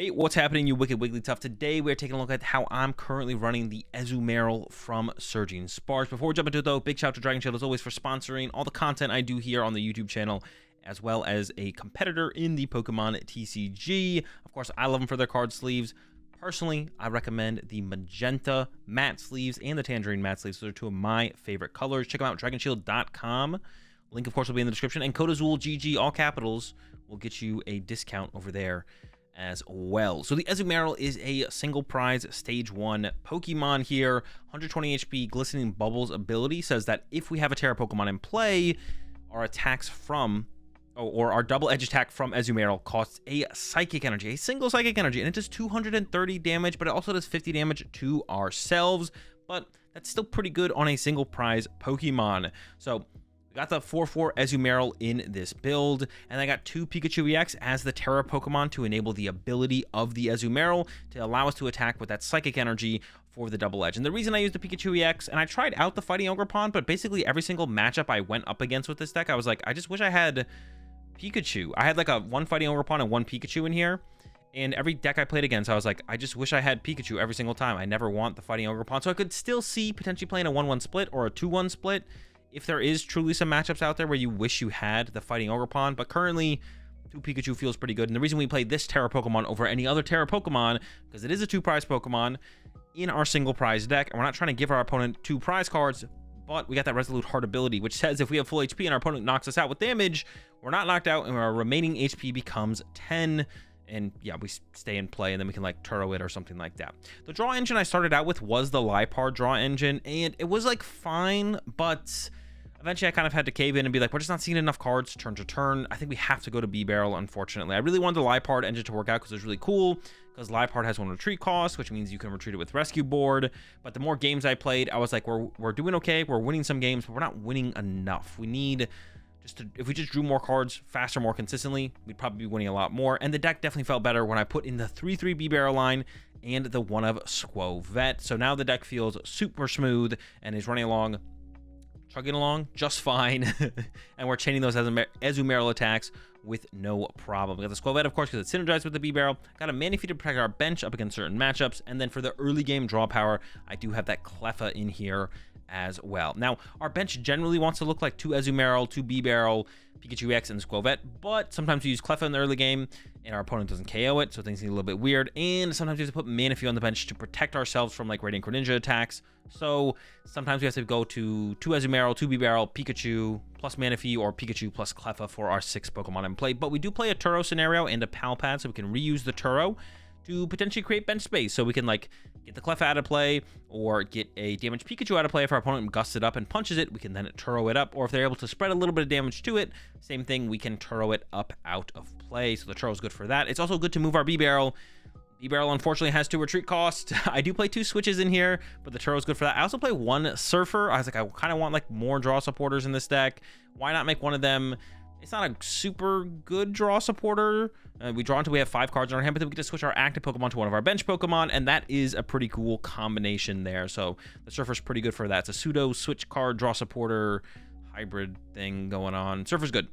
Hey, what's happening, you wicked wiggly tough? Today we're taking a look at how I'm currently running the Azumarill from Surging Sparks. Before we jump into it though, big shout out to Dragon Shield as always for sponsoring all the content I do here on the YouTube channel, as well as a competitor in the Pokemon TCG. Of course, I love them for their card sleeves. Personally, I recommend the magenta matte sleeves and the tangerine matte sleeves. Those are two of my favorite colors. Check them out, dragonshield.com. Link, of course, will be in the description. And code AzulGG, all capitals, will get you a discount over there as well. So the Azumarill is a single prize stage 1 Pokemon here. 120 HP Glistening Bubbles ability says that if we have a Terra Pokemon in play, our attacks from or our double edge attack from Azumarill costs a psychic energy, a single psychic energy, and it does 230 damage, but it also does 50 damage to ourselves. But that's still pretty good on a single prize Pokemon. So we got the 4/4 Azumarill in this build, and I got 2 Pikachu EX as the Terra Pokemon to enable the ability of the Azumarill to allow us to attack with that psychic energy for the double edge. And the reason I used the Pikachu EX, and I tried out the Fighting Ogerpon, but basically every single matchup I went up against with this deck, I was like, I just wish I had Pikachu. I had like one Fighting Ogerpon and 1 Pikachu in here, and every deck I played against, I was like, I just wish I had Pikachu every single time. I never want the Fighting Ogerpon, so I could still see potentially playing a 1-1 split or a 2-1 split if there is truly some matchups out there where you wish you had the Fighting Ogerpon. But currently, 2 Pikachu feels pretty good. And the reason we played this Terra Pokemon over any other Terra Pokemon, because it is a 2-prize Pokemon in our single prize deck, and we're not trying to give our opponent 2 prize cards, but we got that Resolute Heart ability, which says if we have full HP and our opponent knocks us out with damage, we're not knocked out, and our remaining HP becomes 10. And yeah, we stay in play, and then we can like Turo it or something like that. The draw engine I started out with was the Liepard draw engine, and it was like fine, but eventually I kind of had to cave in and be like, we're just not seeing enough cards turn to turn. I think we have to go to B-Barrel, unfortunately. I really wanted the Liepard engine to work out because it was really cool, because Liepard has 1 retreat cost, which means you can retreat it with Rescue Board. But the more games I played, I was like, we're doing okay. We're winning some games, but we're not winning enough. We need just to, if we just drew more cards faster, more consistently, we'd probably be winning a lot more. And the deck definitely felt better when I put in the 3/3 B-Barrel line and the 1 of Squovet. So now the deck feels super smooth and is running along, chugging along just fine. And we're chaining those Azumarill attacks with no problem. We got the Squovet, of course, because it's synergized with the B-Barrel. Got a Manaphy to protect our bench up against certain matchups. And then for the early game draw power, I do have that Cleffa in here as well. Now, our bench generally wants to look like 2 Azumarill, 2 B-Barrel, Pikachu EX, and Squovet, but sometimes we use Cleffa in the early game, and our opponent doesn't KO it, so things get a little bit weird, and sometimes we have to put Manaphy on the bench to protect ourselves from, like, Radiant Greninja attacks, so sometimes we have to go to 2 Azumarill, 2 B-Barrel, Pikachu plus Manaphy, or Pikachu plus Cleffa for our 6 Pokemon in play. But we do play a Turo scenario and a Palpad, so we can reuse the Turo to potentially create bench space, so we can like get the Cleffa out of play or get a damaged Pikachu out of play. If our opponent gusts it up and punches it, we can then Turo it up, or if they're able to spread a little bit of damage to it, same thing, we can Turo it up out of play. So the Turo is good for that. It's also good to move our B-Barrel. B-Barrel unfortunately has 2 retreat cost. I do play 2 switches in here, but the Turo is good for that. I also play 1 Surfer. I was like, I kind of want like more draw supporters in this deck. Why not make one of them? It's not a super good draw supporter. We draw until we have 5 cards in our hand, but then we get to switch our active Pokemon to one of our bench Pokemon, and that is a pretty cool combination there. So the Surfer's pretty good for that. It's a pseudo switch card draw supporter hybrid thing going on. Surfer's good.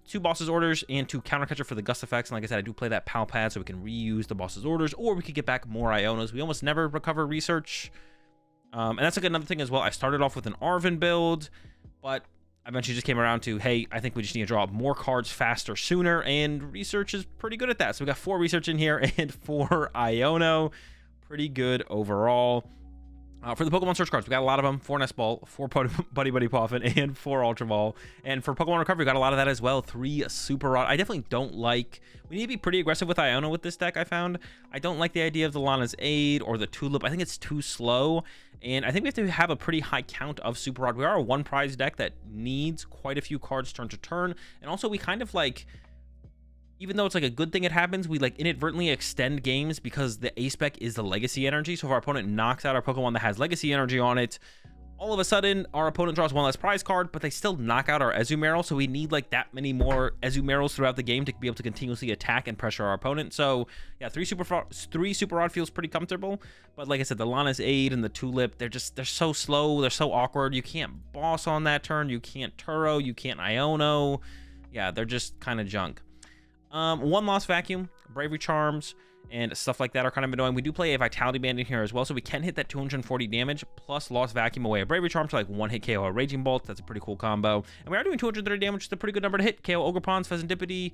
2 Boss's Orders and 2 Counter Catcher for the Gust effects. And like I said, I do play that Palpad, so we can reuse the Boss's Orders, or we could get back more Ionos. We almost never recover Research. And that's like another thing as well. I started off with an Arven build, but I eventually just came around to, hey, I think we just need to draw more cards faster, sooner, and Research is pretty good at that. So we got 4 Research in here and 4 Iono. Pretty good overall. For the Pokemon Search cards, we got a lot of them. 4 Nest Ball, 4 Buddy Buddy Poffin, and 4 Ultra Ball. And for Pokemon Recovery, we got a lot of that as well. 3 Super Rod. I definitely don't like... We need to be pretty aggressive with Iono with this deck, I found. I don't like the idea of the Lana's Aid or the Tulip. I think it's too slow. And I think we have to have a pretty high count of Super Rod. We are a 1-prize deck that needs quite a few cards turn to turn. And also, we kind of like... Even though it's like a good thing it happens, we like inadvertently extend games because the A-Spec is the Legacy Energy. So if our opponent knocks out our Pokemon that has Legacy Energy on it, all of a sudden our opponent draws 1 less prize card, but they still knock out our Azumarill. So we need like that many more Azumarills throughout the game to be able to continuously attack and pressure our opponent. So yeah, 3 Super Rod feels pretty comfortable. But like I said, the Lana's Aid and the Tulip, they're so slow. They're so awkward. You can't boss on that turn. You can't Turo. You can't Iono. Yeah, they're just kind of junk. 1 Lost Vacuum, Bravery Charms and stuff like that are kind of annoying. We do play a Vitality Band in here as well, so we can hit that 240 damage plus Lost Vacuum away a Bravery Charm to like 1-hit KO a Raging Bolt. That's a pretty cool combo. And we are doing 230 damage, which is a pretty good number to hit. KO Ogerpons, Pheasantipity,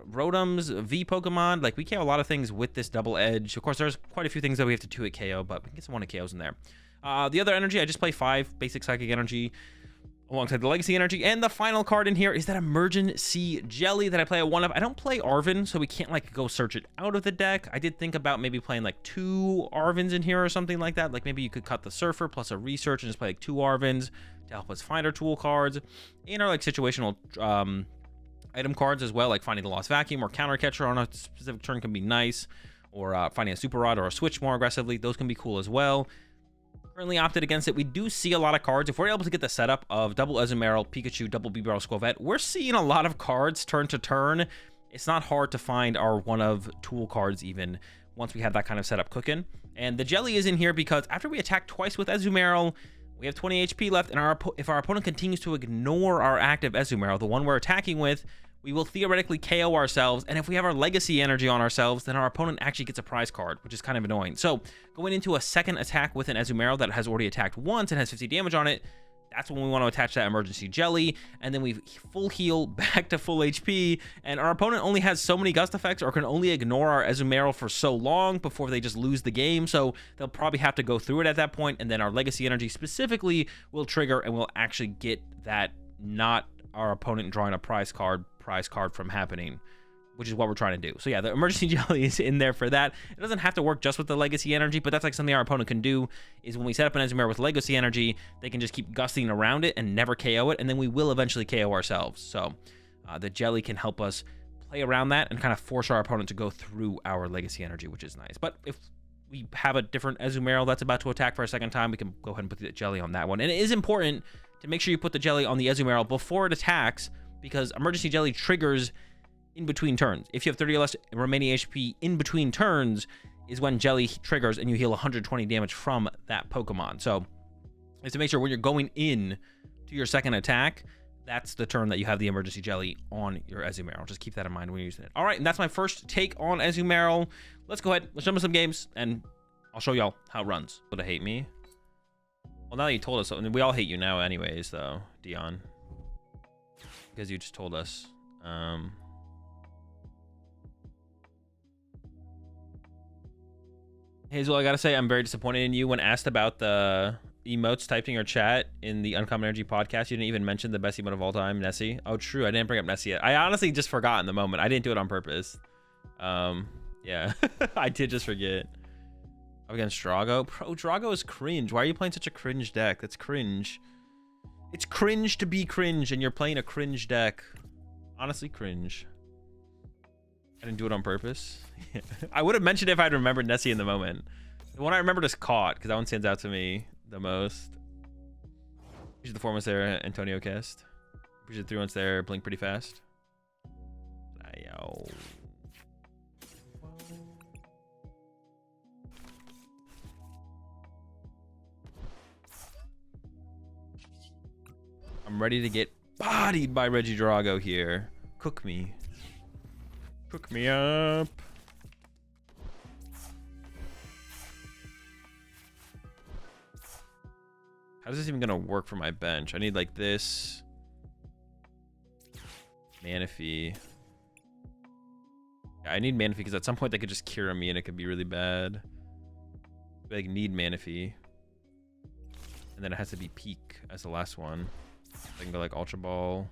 Rotoms, V Pokemon. Like, we KO a lot of things with this double edge. Of course, there's quite a few things that we have to 2-hit KO, but we can get some 1-hit KOs in there. The other energy, I just play 5 basic Psychic Energy alongside the Legacy Energy. And the final card in here is that Emergency Jelly that I play at 1 of. I don't play Arven, so we can't like go search it out of the deck. I did think about maybe playing like 2 Arvens in here or something like that. Like maybe you could cut the Surfer plus a Research and just play like 2 Arvens to help us find our tool cards. And our like situational item cards as well, like finding the Lost Vacuum or Counter Catcher on a specific turn can be nice. Or finding a Super Rod or a Switch more aggressively. Those can be cool as well. Currently opted against it. We do see a lot of cards. If we're able to get the setup of double Azumarill, Pikachu, double Bibarel, Squavette, we're seeing a lot of cards turn to turn. It's not hard to find our 1 of tool cards even once we have that kind of setup cooking. And the Jelly is in here because after we attack twice with Azumarill, we have 20 HP left, and if our opponent continues to ignore our active Azumarill, the one we're attacking with, we will theoretically KO ourselves, and if we have our Legacy Energy on ourselves, then our opponent actually gets a prize card, which is kind of annoying. So going into a second attack with an Azumarill that has already attacked once and has 50 damage on it, that's when we want to attach that Emergency Jelly, and then we full heal back to full HP, and our opponent only has so many gust effects or can only ignore our Azumarill for so long before they just lose the game, so they'll probably have to go through it at that point, and then our Legacy Energy specifically will trigger, and we'll actually get that, not our opponent drawing a prize card from happening, which is what we're trying to do. So yeah, the Emergency Jelly is in there for that. It doesn't have to work just with the Legacy Energy, but that's like something our opponent can do, is when we set up an Azumarill with Legacy Energy, they can just keep gusting around it and never KO it, and then we will eventually KO ourselves. So the Jelly can help us play around that and kind of force our opponent to go through our Legacy Energy, which is nice. But if we have a different Azumarill that's about to attack for a second time, we can go ahead and put the Jelly on that one. And it is important to make sure you put the Jelly on the Azumarill before it attacks, because Emergency Jelly triggers in between turns. If you have 30 or less remaining HP in between turns is when Jelly triggers and you heal 120 damage from that Pokemon. So is to make sure when you're going in to your second attack, that's the turn that you have the Emergency Jelly on your Azumarill. Just keep that in mind when you're using it. All right, and that's my first take on Azumarill. Let's go ahead, let's jump into some games, and I'll show y'all how it runs. Would it hate me? Well, now that you told us, we all hate you now anyways, though, Dion. Because you just told us. Hazel, I gotta say, I'm very disappointed in you. When asked about the emotes typed in your chat in the Uncommon Energy podcast, you didn't even mention the best emote of all time, Nessie. Oh, true. I didn't bring up Nessie yet. I honestly just forgot in the moment. I didn't do it on purpose. Yeah, I did just forget. I'm against Drago. Bro, Drago is cringe. Why are you playing such a cringe deck? That's cringe. It's cringe to be cringe, and you're playing a cringe deck. Honestly, cringe. I didn't do it on purpose. I would have mentioned it if I'd remembered Nessie in the moment. The one I remembered is Caught, because that one stands out to me the most. Appreciate the 4 months there, Antonio Cast. Appreciate the 3 months there, Blink pretty fast. Yo. I'm ready to get bodied by Regidrago here. Cook me. Cook me up. How is this even gonna work for my bench? I need like this. Manaphy. Yeah, I need Manaphy because at some point they could just cure me and it could be really bad. I like need Manaphy. And then it has to be Peak as the last one. I can go like Ultra Ball.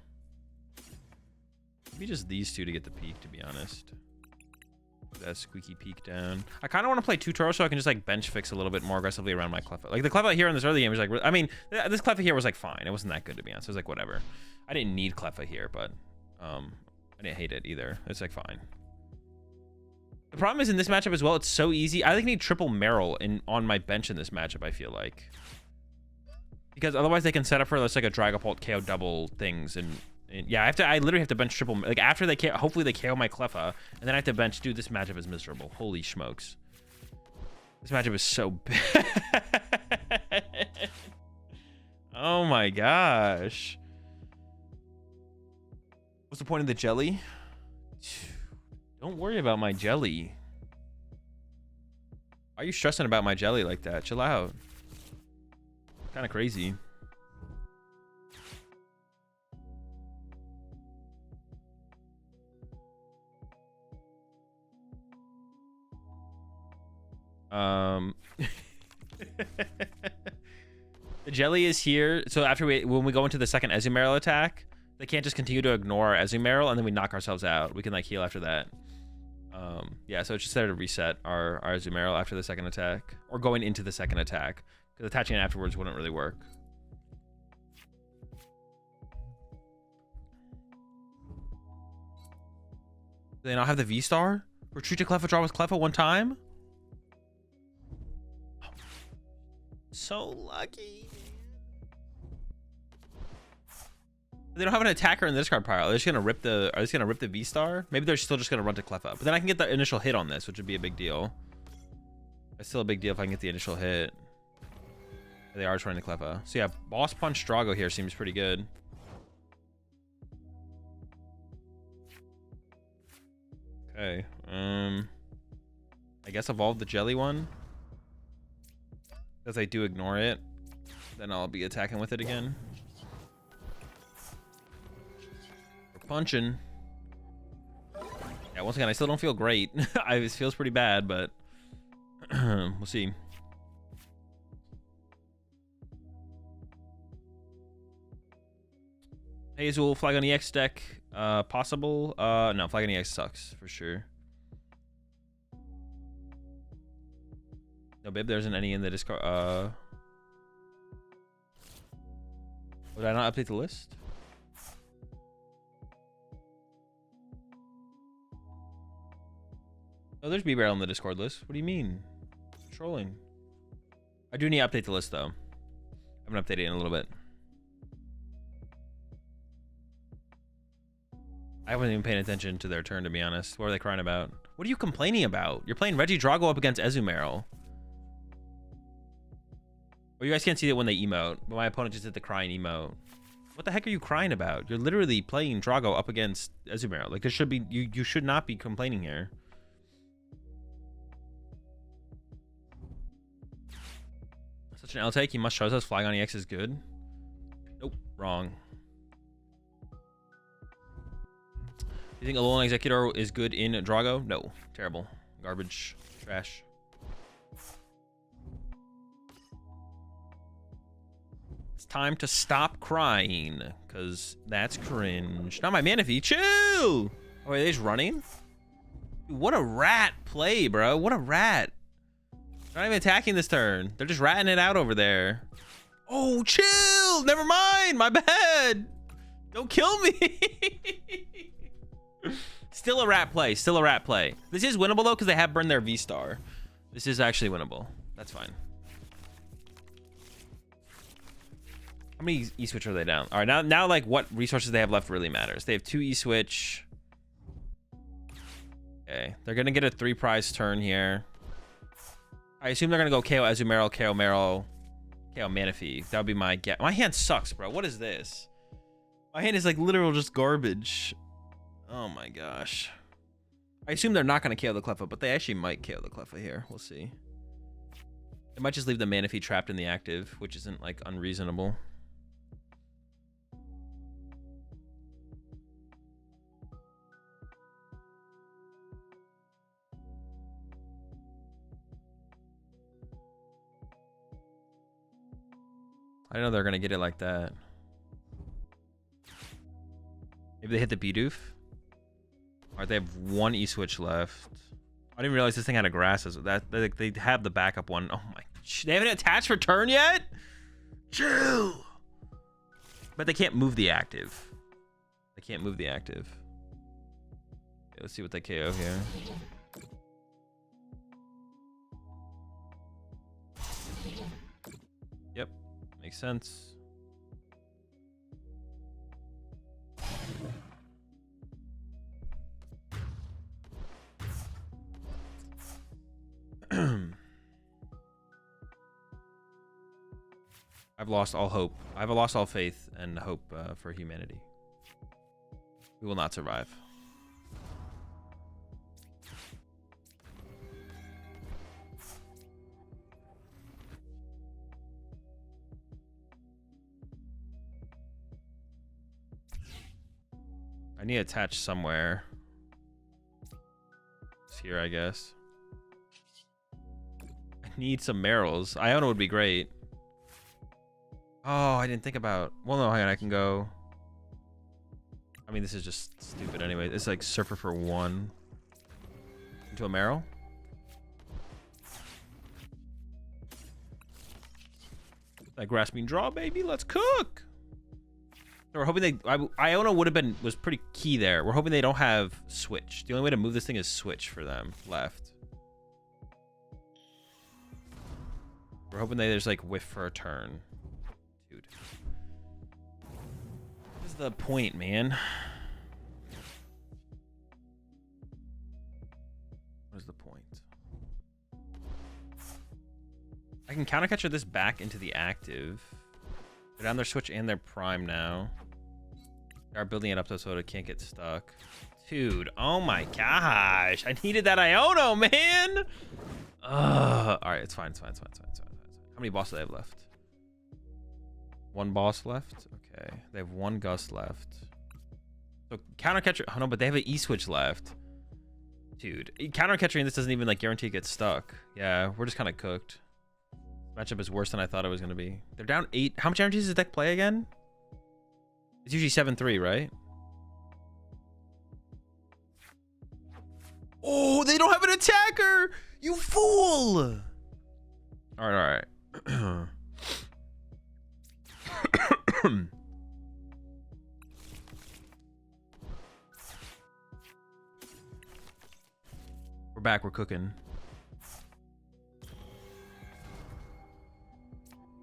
Maybe just these two to get the Peak, to be honest. That squeaky Peak down. I kind of want to play Tutoro so I can just like bench fix a little bit more aggressively around my Cleffa. Like the Cleffa here in this early game was like, I mean, this Cleffa here was like fine. It wasn't that good, to be honest. It was like whatever. I didn't need Cleffa here, but I didn't hate it either. It's like fine. The problem is in this matchup as well, it's so easy. I think I need triple Marill on my bench in this matchup, I feel like. Because otherwise they can set up for let's like a Dragapult KO double things and yeah, I literally have to bench triple, like after they KO, hopefully they KO my Cleffa, and then I have to bench. Dude, this matchup is miserable. Holy smokes. This matchup is so bad. Oh my gosh. What's the point of the jelly? Don't worry about my jelly. Why are you stressing about my jelly like that? Chill out. Kind of crazy. The jelly is here. So after when we go into the second Azumarill attack, they can't just continue to ignore our Azumarill and then we knock ourselves out. We can like heal after that. Yeah, so it's just there to reset our Azumarill after the second attack, or going into the second attack, because attaching it afterwards wouldn't really work. Do they not have the V-Star? Retreat to Cleffa, draw with Cleffa one time? So lucky. They don't have an attacker in the discard pile. They're just gonna rip the. Are they just gonna rip the V-Star? Maybe they're still just gonna run to Cleffa. But then I can get the initial hit on this, which would be a big deal. It's still a big deal if I can get the initial hit. They are trying to Cleffa. So yeah, Boss Punch Drago here seems pretty good. Okay. I guess evolve the jelly one. Because I do ignore it. Then I'll be attacking with it again. We're punching. Yeah, once again, I still don't feel great. It feels pretty bad, but we'll see. Hey, Azul, Flygon EX deck. Possible? No, Flygon EX sucks for sure. No, babe, there isn't any in the discard. Would I not update the list? Oh, there's B-Barrel on the Discord list. What do you mean? Trolling. I do need to update the list, though. I haven't updated it in a little bit. I wasn't even paying attention to their turn, to be honest. What are they crying about? What are you complaining about? You're playing Regidrago up against Azumarill. Well, you guys can't see it when they emote, but my opponent just did the crying emote. What the heck are you crying about? You're literally playing Drago up against Azumarill. Like, there should be, you should not be complaining here. Such an L-take, you must trust us. Flygon EX is good. Nope, wrong. You think Alolan Executor is good in Drago? No, terrible. Garbage. Trash. It's time to stop crying, because that's cringe. Not my Manaphy. Chill! Oh, are they just running? Dude, what a rat play, bro. What a rat. They're not even attacking this turn. They're just ratting it out over there. Oh, chill! Never mind! My bad! Don't kill me! Still a rat play. Still a rat play. This is winnable, though, because they have burned their V-Star. This is actually winnable. That's fine. How many E-Switch are they down? All right, now, like, what resources they have left really matters. They have 2 E-Switch. Okay. They're going to get a 3-prize turn here. I assume they're going to go KO Azumarill, KO Marill, KO Manaphy. That would be my guess. My hand sucks, bro. What is this? My hand is, like, literal just garbage. Oh, my gosh. I assume they're not going to KO the Cleffa, but they actually might KO the Cleffa here. We'll see. They might just leave the Manaphy trapped in the active, which isn't, like, unreasonable. I didn't know they were going to get it like that. Maybe they hit the Bidoof. Alright, they have 1 E-Switch left. I didn't realize this thing had a grass. They have the backup one. Oh my... They haven't attached for turn yet? Chill! But they can't move the active. They can't move the active. Okay, let's see what they KO here. Yep. Makes sense. I've lost all hope. I've lost all faith and hope for humanity. We will not survive. need to attach somewhere. It's here, I guess. I need some Marils. Iono would be great. Oh, I didn't think about... Well, no, hang on. I can go... I mean, this is just stupid anyway. It's like Surfer for 1. Into a Maril. That grasping draw, baby. Let's cook. So we're hoping they... Iono was pretty key there. We're hoping they don't have switch. The only way to move this thing is switch for them. Left. We're hoping there's like whiff for a turn. Dude. What is the point, man? What is the point? I can counter catcher this back into the active. They're down their switch and their prime now. They are building it up though so it can't get stuck. Dude, oh my gosh. I needed that Iono, man. Alright, it's fine, it's fine, it's fine, it's fine, it's fine. How many bosses do they have left? One boss left? Okay. They have one Gust left. So counter catcher. Oh no, but they have an E-switch left. Dude, counter catching this doesn't even like guarantee it gets stuck. Yeah, we're just kind of cooked. Matchup is worse than I thought it was going to be. They're down 8. How much energy does the deck play again? It's usually 7-3, right? Oh, they don't have an attacker! You fool! Alright, alright. We're back, we're cooking.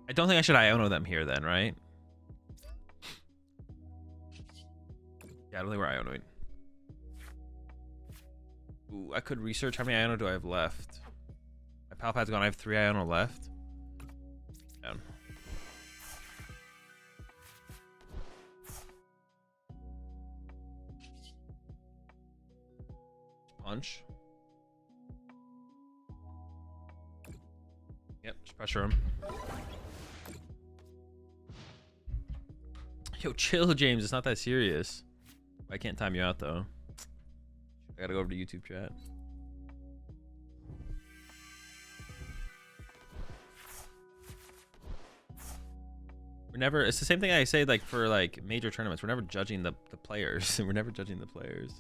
I don't think I should Iono them here then, right? Yeah, I don't think we're Ionoing. Ooh, I could research how many Iono do I have left. My pal pad's gone. I have 3 Iono left. Down. Punch. Yep, just pressure him. Yo, chill, James. It's not that serious. I can't time you out, though. I gotta go over to YouTube chat. We're never... It's the same thing I say, like, for, like, major tournaments. We're never judging the players. We're never judging the players.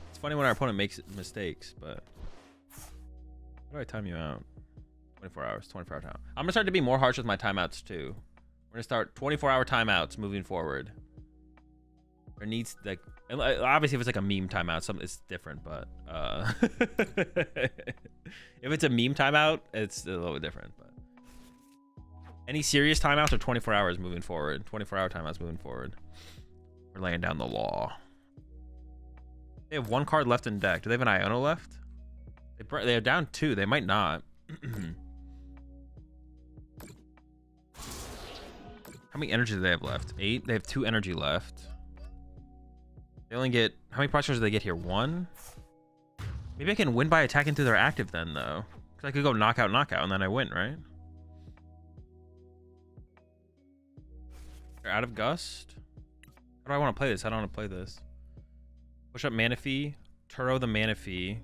It's funny when our opponent makes mistakes, but... How do I time you out? 24 hours, 24-hour time. I'm gonna start to be more harsh with my timeouts too. We're gonna start 24-hour timeouts moving forward. There needs like, obviously if it's like a meme timeout, it's different, but if it's a meme timeout, it's a little bit different. But any serious timeouts are 24 hours moving forward. 24-hour timeouts moving forward. We're laying down the law. They have 1 card left in deck. Do they have an Iono left? They're down 2. They might not. How many energy do they have left? 8. They have 2 energy left. They only get... How many pressures do they get here? 1? Maybe I can win by attacking through their active then, though. Because I could go knockout, knockout, and then I win, right? They're out of Gust. How do I want to play this? I don't want to play this. Push up Manaphy. Turo the Manaphy.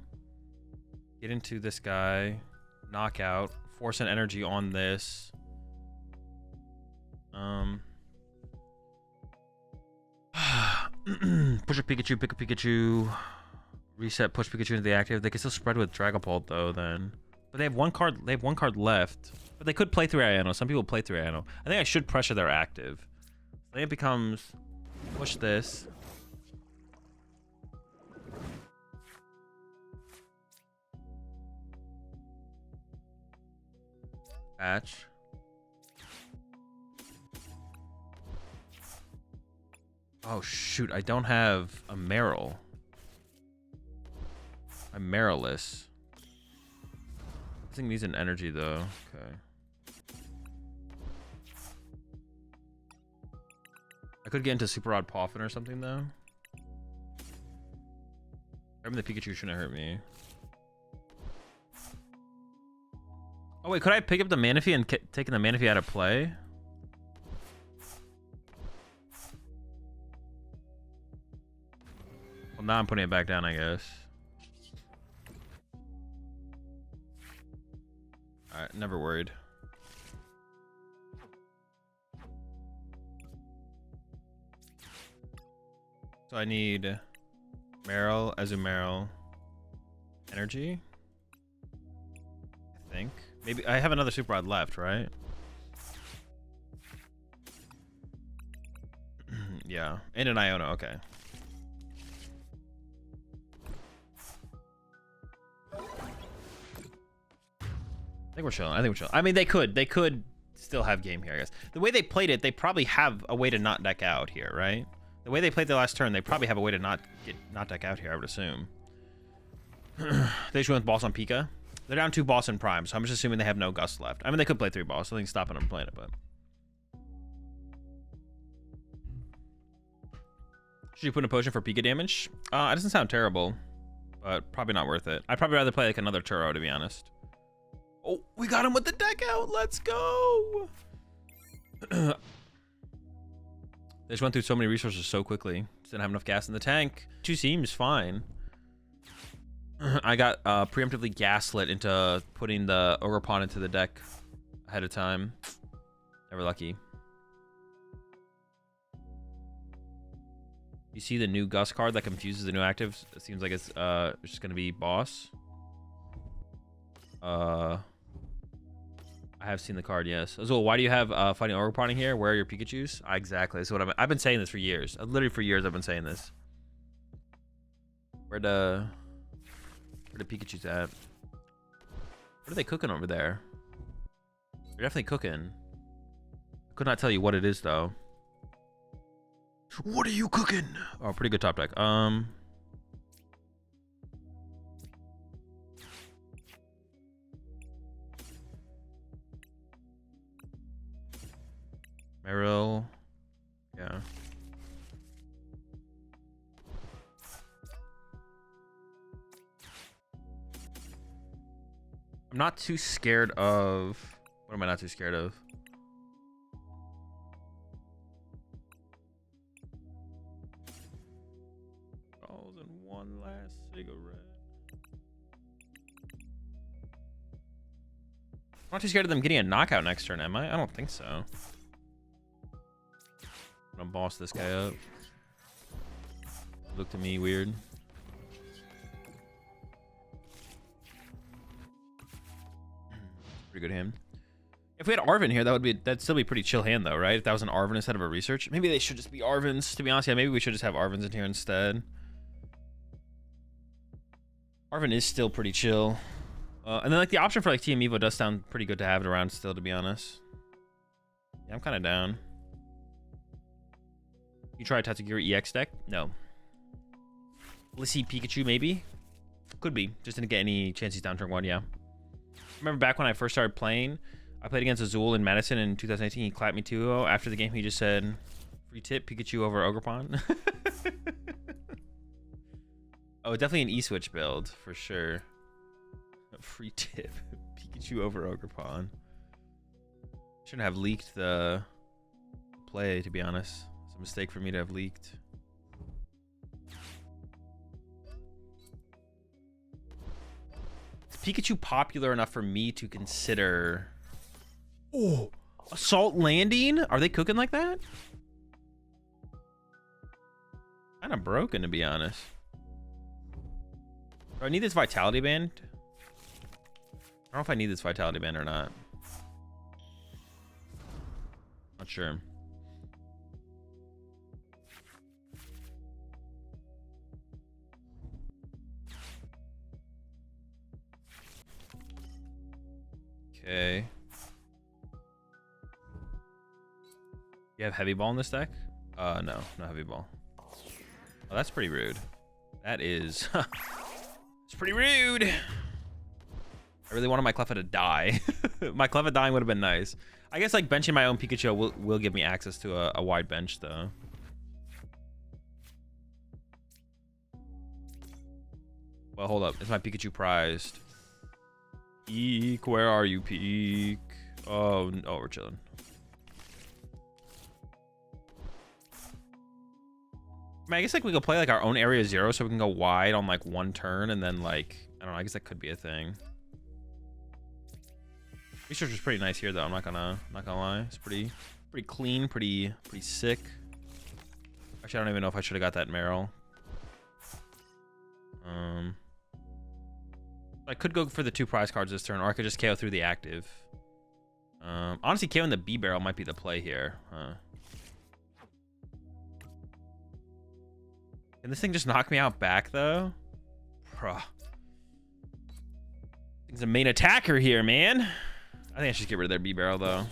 Get into this guy. Knockout. Force an energy on this. Push a Pikachu, pick a Pikachu. Reset, push Pikachu into the active. They can still spread with Dragapult though then. But they have 1 card. They have 1 card left. But they could play through Iono. Some people play through Iono. I think I should pressure their active. Then it becomes push this. Patch. Oh shoot, I don't have a Marill. I'm Marilless. This thing needs an energy though. Okay. I could get into Super Rod Poffin or something though. Grabbing the Pikachu shouldn't hurt me. Oh wait, could I pick up the Manaphy and taking the Manaphy out of play? Well, now I'm putting it back down, I guess. Alright, never worried. So I need Marill, Azumarill, energy. I think. Maybe I have another super rod left, right? Yeah, and an Iona, okay. I think we're chilling. I mean, they could still have game here, I guess. The way they played it, they probably have a way to not deck out here, right? The way they played the last turn, they probably have a way to not deck out here, I would assume. They just went with boss on Pika. They're down 2 boss and prime, so I'm just assuming they have no Gust left. I mean, they could play 3 boss. Nothing's stopping them playing it, but. Should you put in a potion for Pika damage? It doesn't sound terrible, but probably not worth it. I'd probably rather play like another Turo, to be honest. Oh, we got him with the deck out. Let's go. They just went through so many resources so quickly. Just didn't have enough gas in the tank. 2 seems fine. I got preemptively gaslit into putting the Ogerpon into the deck ahead of time. Never lucky. You see the new Gus card that confuses the new actives? It seems like it's just gonna be boss. I have seen the card, yes. Azul, why do you have fighting Ogerpon here? Where are your Pikachus? Exactly. That's what I've been saying this for years. Literally for years I've been saying this. Where the Pikachus at? What are they cooking over there? They're definitely cooking. I could not tell you what it is though. What are you cooking? Oh, pretty good top deck. Marill. Yeah. I'm not too scared of... What am I not too scared of? Balls and one last cigarette. I'm not too scared of them getting a knockout next turn, am I? I don't think so. I'm gonna boss this guy up. Look to me weird. Pretty good hand. If we had Arven here, that'd still be pretty chill hand though, right? If that was an Arven instead of a research. Maybe they should just be Arvens, to be honest. Yeah, maybe we should just have Arvens in here instead. Arven is still pretty chill. And then like the option for like TM Evo does sound pretty good to have it around still, to be honest. Yeah, I'm kind of down. You try Tatsugiri EX deck? No. Let's see Pikachu maybe? Could be. Just didn't get any chances down turn 1, yeah. Remember back when I first started playing, I played against Azul in Madison in 2018. He clapped me 2-0. After the game, he just said, free tip, Pikachu over Ogerpon. Oh, definitely an E-Switch build, for sure. A free tip, Pikachu over Ogerpon. Shouldn't have leaked the play, to be honest. It's a mistake for me to have leaked. Is Pikachu popular enough for me to consider... Oh, Assault Landing? Are they cooking like that? Kind of broken, to be honest. Do I need this Vitality Band? I don't know if I need this Vitality Band or not. Not sure. Okay. You have Heavy Ball in this deck? No Heavy Ball. Oh, that's pretty rude. That is... It's pretty rude. I really wanted my Cleffa to die. My Cleffa dying would have been nice. I guess like benching my own Pikachu will give me access to a wide bench though. Well, hold up. Is my Pikachu prized? Peek, where are you, Peek? Oh, we're chilling. I mean, I guess like we could play like our own area 0 so we can go wide on like one turn and then like, I don't know, I guess that could be a thing. Research was pretty nice here though, I'm not gonna lie. It's pretty clean, pretty sick. Actually, I don't even know if I should have got that Marill. I could go for the 2 prize cards this turn, or I could just KO through the active. Honestly, KOing the B barrel might be the play here. Can this thing just knock me out back though? Bruh. He's a main attacker here, man. I think I should get rid of their B barrel though.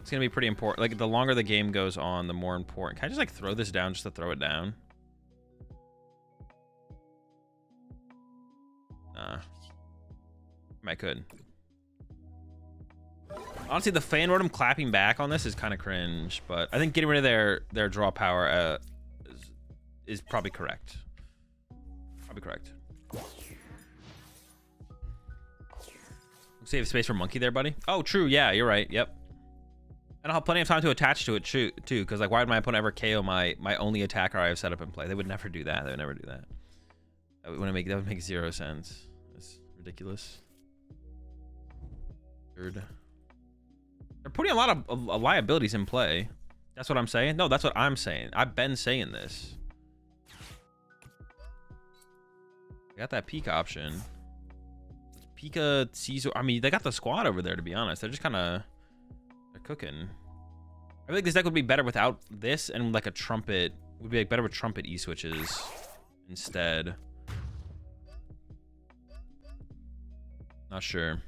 It's gonna be pretty important. Like the longer the game goes on, the more important. Can I just like throw this down just to throw it down? Nah. I could. Honestly, the fan rotom clapping back on this is kind of cringe, but I think getting rid of their draw power is probably correct. Probably correct. Save space for monkey there, buddy. Oh, true. Yeah, you're right. Yep. And I'll have plenty of time to attach to it too, because like, why would my opponent ever KO my only attacker I have set up in play? They would never do that. They would never do that. That would make 0 sense. It's ridiculous. Third. They're putting a lot of liabilities in play. That's what I'm saying. No, that's what I'm saying. I've been saying this. They got that Pika option. Pika, Caesar. I mean, they got the squad over there, to be honest. They're just kind of... They're cooking. I think this deck would be better without this, and like a trumpet. Would be like better with trumpet E-switches instead. Not sure.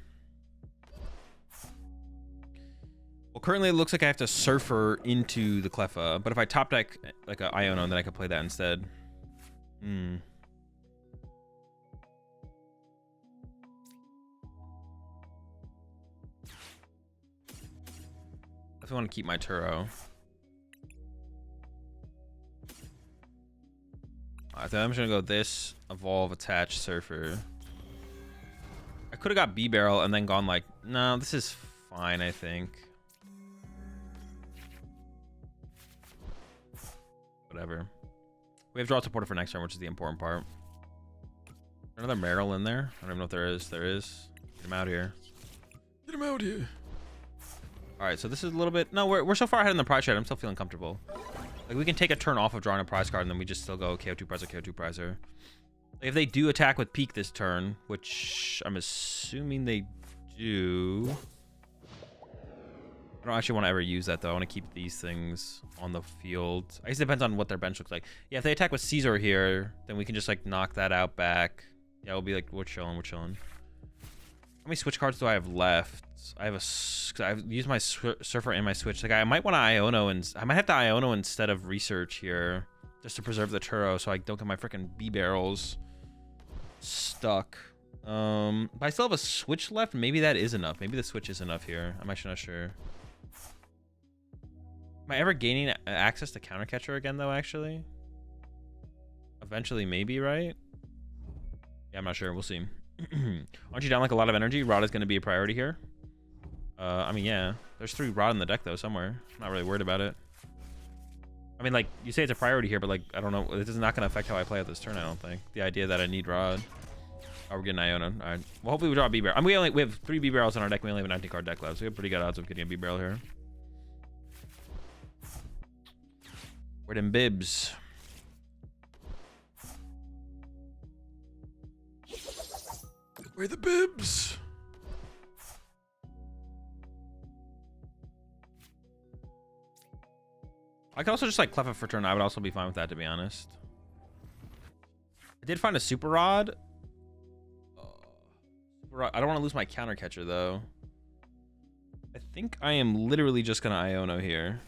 Well, currently it looks like I have to Surfer into the Cleffa, but if I top deck like a Iono, then I could play that instead. I want to keep my Turo. I think I'm just gonna go this, evolve, attach, Surfer. I could have got B barrel and then gone like, no, this is fine, I think. Whatever. We have draw supporter for next turn, which is the important part. Another Marill in there? I don't even know if there is. There is. Get him out here. Get him out here. All right, so this is a little bit... No, we're so far ahead in the prize chart. I'm still feeling comfortable. Like, we can take a turn off of drawing a prize card, and then we just still go KO2 prizer, KO2 prizer. Like, if they do attack with Peak this turn, which I'm assuming they do... I don't actually want to ever use that, though. I want to keep these things on the field. I guess it depends on what their bench looks like. Yeah, if they attack with Caesar here, then we can just, like, knock that out back. Yeah, we'll be like, we're chilling, we're chilling. How many switch cards do I have left? I've used my Surfer and my switch. Like, I might want to Iono, and I might have to Iono instead of research here, just to preserve the Turo, so I don't get my freaking B barrels stuck. But I still have a switch left. Maybe that is enough. Maybe the switch is enough here. I'm actually not sure. Am I ever gaining access to Counter Catcher again, though? Actually, eventually, maybe, right? Yeah, I'm not sure. We'll see. Aren't you down like a lot of energy? Rod is going to be a priority here. I mean, yeah. There's 3 Rod in the deck, though, somewhere. I'm not really worried about it. I mean, like, you say it's a priority here, but, like, I don't know. This is not going to affect how I play at this turn, I don't think. The idea that I need Rod. Oh, we're getting Iona. All right. Well, hopefully we draw a B-Barrel. I mean, we have 3 B-Barrels in our deck. We only have a 19-card deck left, so we have pretty good odds of getting a B-Barrel here. Where them bibs? Where the bibs? I could also just like Cleffa for turn. I would also be fine with that, to be honest. I did find a Super Rod. I don't want to lose my Counter Catcher though. I think I am literally just gonna Iono here.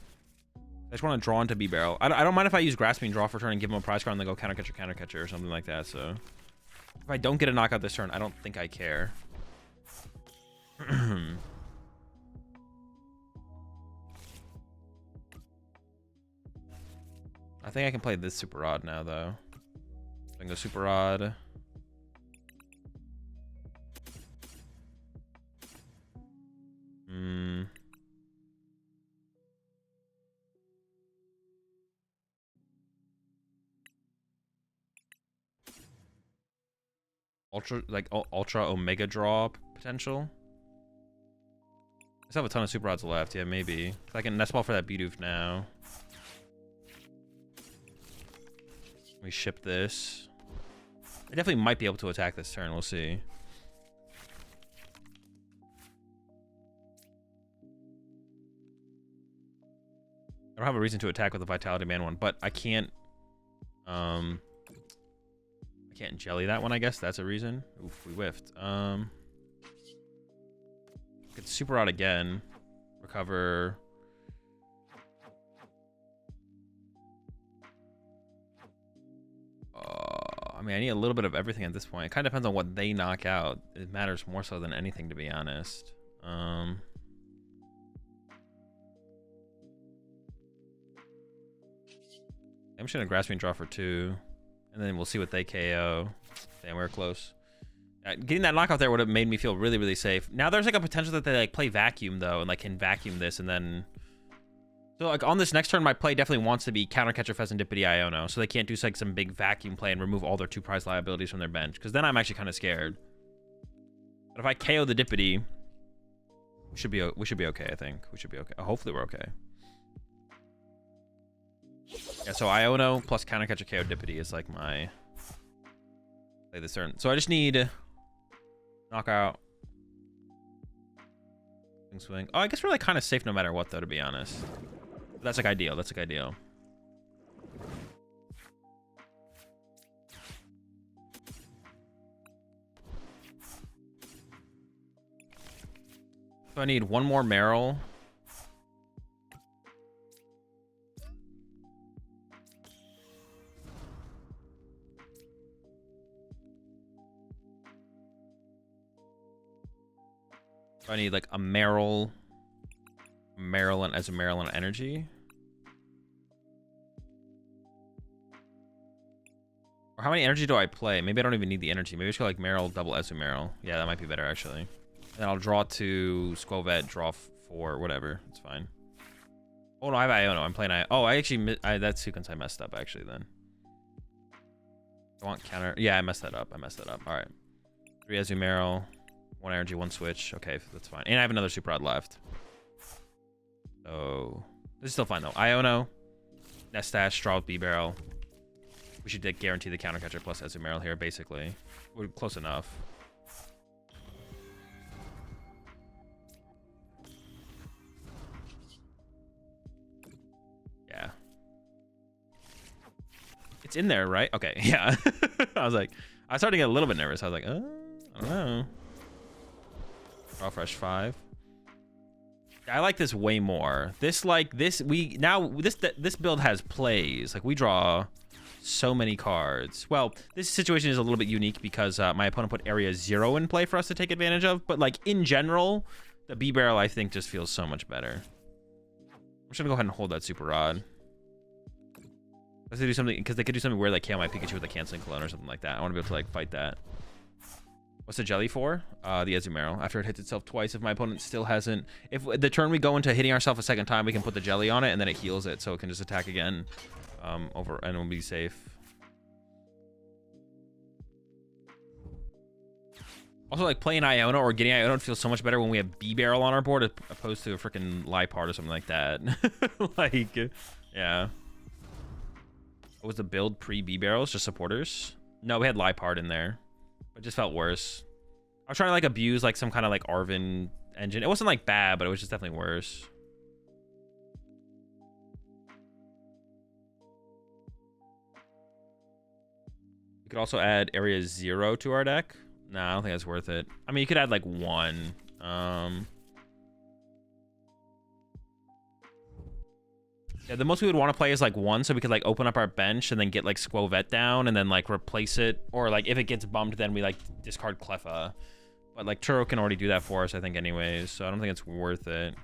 I just want to draw into B-Barrel. I don't mind if I use Grasping Draw for turn and give him a prize card and then go Counter Catcher or something like that. So if I don't get a knockout this turn, I don't think I care. I think I can play this Super Rod now, though. I can go Super Rod. ultra omega draw potential. I still have a ton of super odds left. Yeah, maybe. I can nest ball for that Bidoof now. We ship this. I definitely might be able to attack this turn. We'll see. I don't have a reason to attack with a Vitality Man one, but I can't. I can't jelly that one. I guess that's a reason. Oof, we whiffed. Get super out again. Recover. I mean, I need a little bit of everything at this point. It kind of depends on what they knock out. It matters more so than anything, to be honest. I'm just gonna Grasping Draw for 2, and then we'll see what they KO. Damn, we're close. Getting that knockout there would have made me feel really, really safe. Now there's like a potential that they like play Vacuum though, and like can vacuum this, and then so like on this next turn, my play definitely wants to be Counter Catcher Pheasantipity Iono, so they can't do like some big vacuum play and remove all their 2 prize liabilities from their bench, because then I'm actually kind of scared. But if I KO the Dippity, we should be okay. I think we should be okay. Hopefully we're okay. Yeah, so Iono plus Counter Catcher KO Dippity is like my play this turn. So I just need knockout. Swing. Oh, I guess we're like kind of safe no matter what though, to be honest. But that's like ideal. That's like ideal. So I need one more Marill. I need like a Marill, and Azumarill and energy. Or how many energy do I play? Maybe I don't even need the energy. Maybe I should go like Marill double Azumarill. Yeah, that might be better actually. And I'll draw 2, Squovet, draw 4, whatever. It's fine. Oh no, I have Iono. I'm playing Iono. Oh, I actually that sequence I messed up actually then. I want counter. Yeah, I messed that up. All right. 3 Azumarill. 1 energy, 1 switch. Okay, that's fine. And I have another super rod left. So this is still fine though. Iono, Nestash, draw with B-Barrel. We should guarantee the Counter Catcher plus Azumarill here, basically. We're close enough. Yeah. It's in there, right? Okay, yeah. I was starting to get a little bit nervous. I was like, I don't know. Draw fresh 5. I like this way more. This build has plays. Like we draw so many cards. Well, this situation is a little bit unique because my opponent put area 0 in play for us to take advantage of. But like in general, the B-Barrel I think just feels so much better. I'm just gonna go ahead and hold that super rod. Let's do something because they could do something where like KO my Pikachu with a canceling clone or something like that. I want to be able to like fight that. What's the jelly for? The Azumarill. After it hits itself twice, if my opponent still hasn't... If the turn we go into hitting ourselves a second time, we can put the jelly on it, and then it heals it, so it can just attack again and we'll be safe. Also, like, playing Iono or getting Iono feels so much better when we have B-Barrel on our board as opposed to a freaking Liepard or something like that. Like, yeah. What was the build pre-B-Barrels? Just supporters? No, we had Liepard in there. It just felt worse. I was trying to like abuse like some kind of like Arven engine. It wasn't like bad, but it was just definitely worse. We could also add area 0 to our deck. Nah, I don't think that's worth it. I mean, you could add like 1. Yeah, the most we would want to play is like 1, so we could like open up our bench and then get like Squovet down and then like replace it. Or like if it gets bummed, then we like discard Cleffa. But like Churro can already do that for us, I think, anyways. So I don't think it's worth it.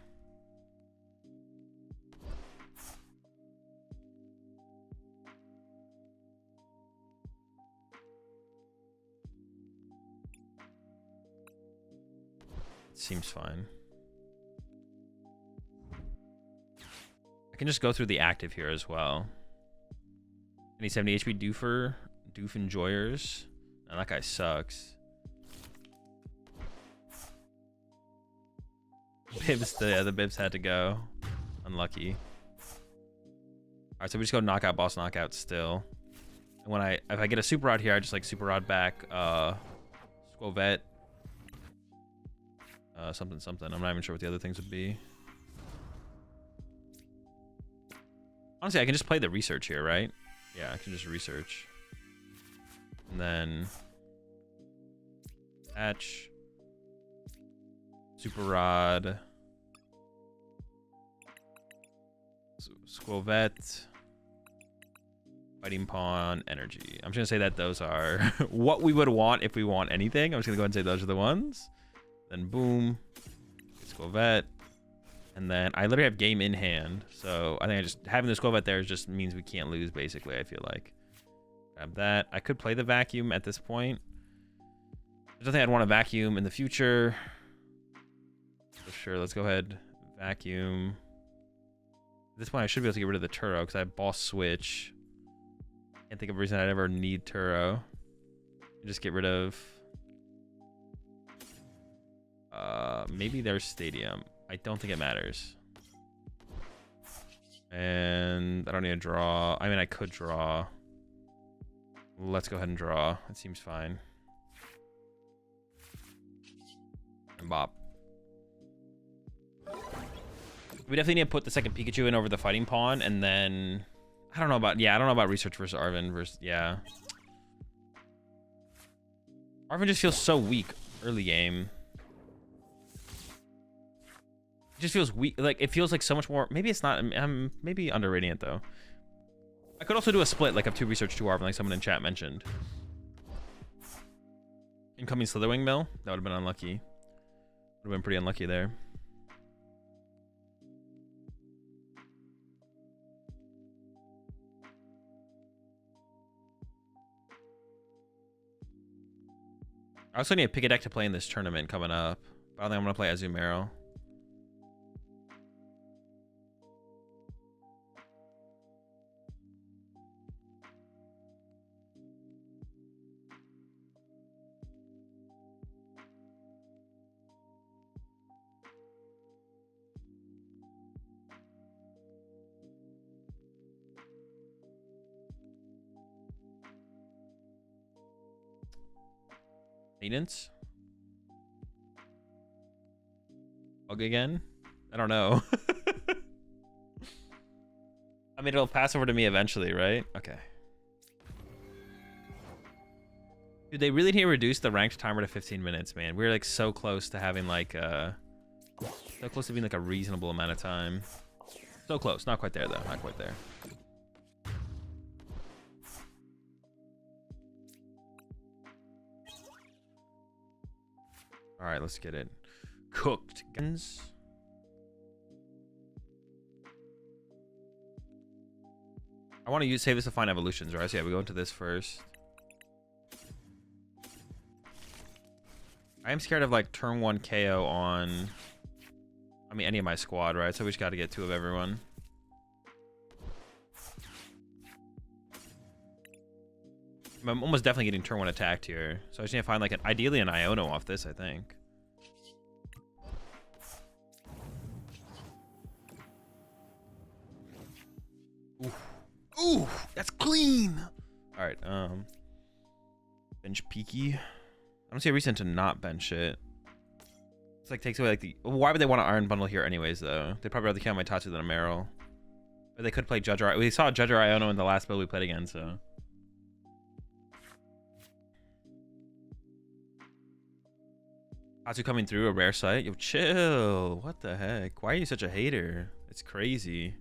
Seems fine. I can just go through the active here as well. Any 70 HP Doof Enjoyers? No, that guy sucks. Bibs, the Bibs had to go. Unlucky. Alright, so we just go knockout, boss, knockout still. And when if I get a super rod here, I just like super rod back Squovet. Something. I'm not even sure what the other things would be. Honestly, I can just play the research here, right? Yeah, I can just research. And then hatch. Super rod. Squovet. Fighting Pawn, Energy. I'm just gonna say that those are what we would want if we want anything. I'm just gonna go ahead and say those are the ones. Then boom, Squovet, and then I literally have game in hand. So I think having the Squovet there just means we can't lose. Basically, I feel like. Grab that. I could play the vacuum at this point. There's nothing I'd want to vacuum in the future. So sure, let's go ahead vacuum. At this point, I should be able to get rid of the Turo because I have boss switch. Can't think of a reason I'd ever need Turo. Just get rid of maybe their stadium. I don't think it matters. And I don't need to draw. I mean, I could draw. Let's go ahead and draw. It seems fine. And bop. We definitely need to put the second Pikachu in over the Fighting Pawn, and then I don't know about research versus Arven versus Arven just feels so weak early game. It just feels weak. Like it feels like so much more. Maybe it's not. I'm maybe underrating it though. I could also do a split like of 2 research, 2 Arven, like someone in chat mentioned. Incoming Slitherwing Mill. That would have been unlucky. Would have been pretty unlucky there. I also need to pick a deck to play in this tournament coming up. But I think I'm going to play Azumarill. Maintenance? Bug again? I don't know. I mean, it'll pass over to me eventually, right? Okay. Dude, they really need to reduce the ranked timer to 15 minutes, man. We're like so close to having like so close to being like a reasonable amount of time. So close. Not quite there though. Not quite there. All right, let's get it cooked. Guns. I want to save this to find evolutions, right? So yeah, we go into this first. I am scared of like turn 1 KO on, I mean, any of my squad, right? So we just got to get 2 of everyone. I'm almost definitely getting turn 1 attacked here. So I just need to find like ideally an Iono off this, I think. Ooh. Ooh, that's clean. All right, bench Peaky. I don't see a reason to not bench it. It's like takes away like the. Why would they want to Iron Bundle here anyways though? They'd probably rather count my Tatsu than a Marill. But they could play Judge or we saw Judge or Iono in the last build we played again, so. Tatsu coming through, a rare sight. Yo, chill. What the heck? Why are you such a hater? It's crazy.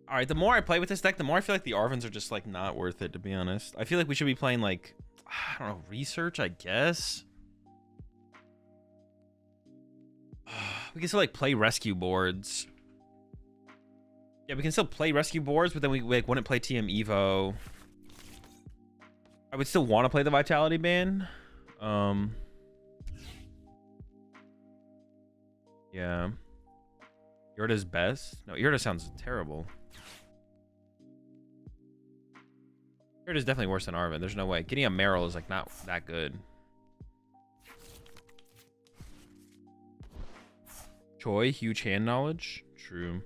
All right, the more I play with this deck, the more I feel like the Arvens are just like not worth it, to be honest. I feel like we should be playing like, I don't know, research, I guess. We can still like play rescue boards. Yeah, we can still play rescue boards, but then we like wouldn't play TM Evo. I would still want to play the Vitality Band. Yeah. Irrida's best? No, Irrida sounds terrible. Irrida's definitely worse than Arven. There's no way. Getting a Marill is like not that good. Choi, huge hand knowledge. True.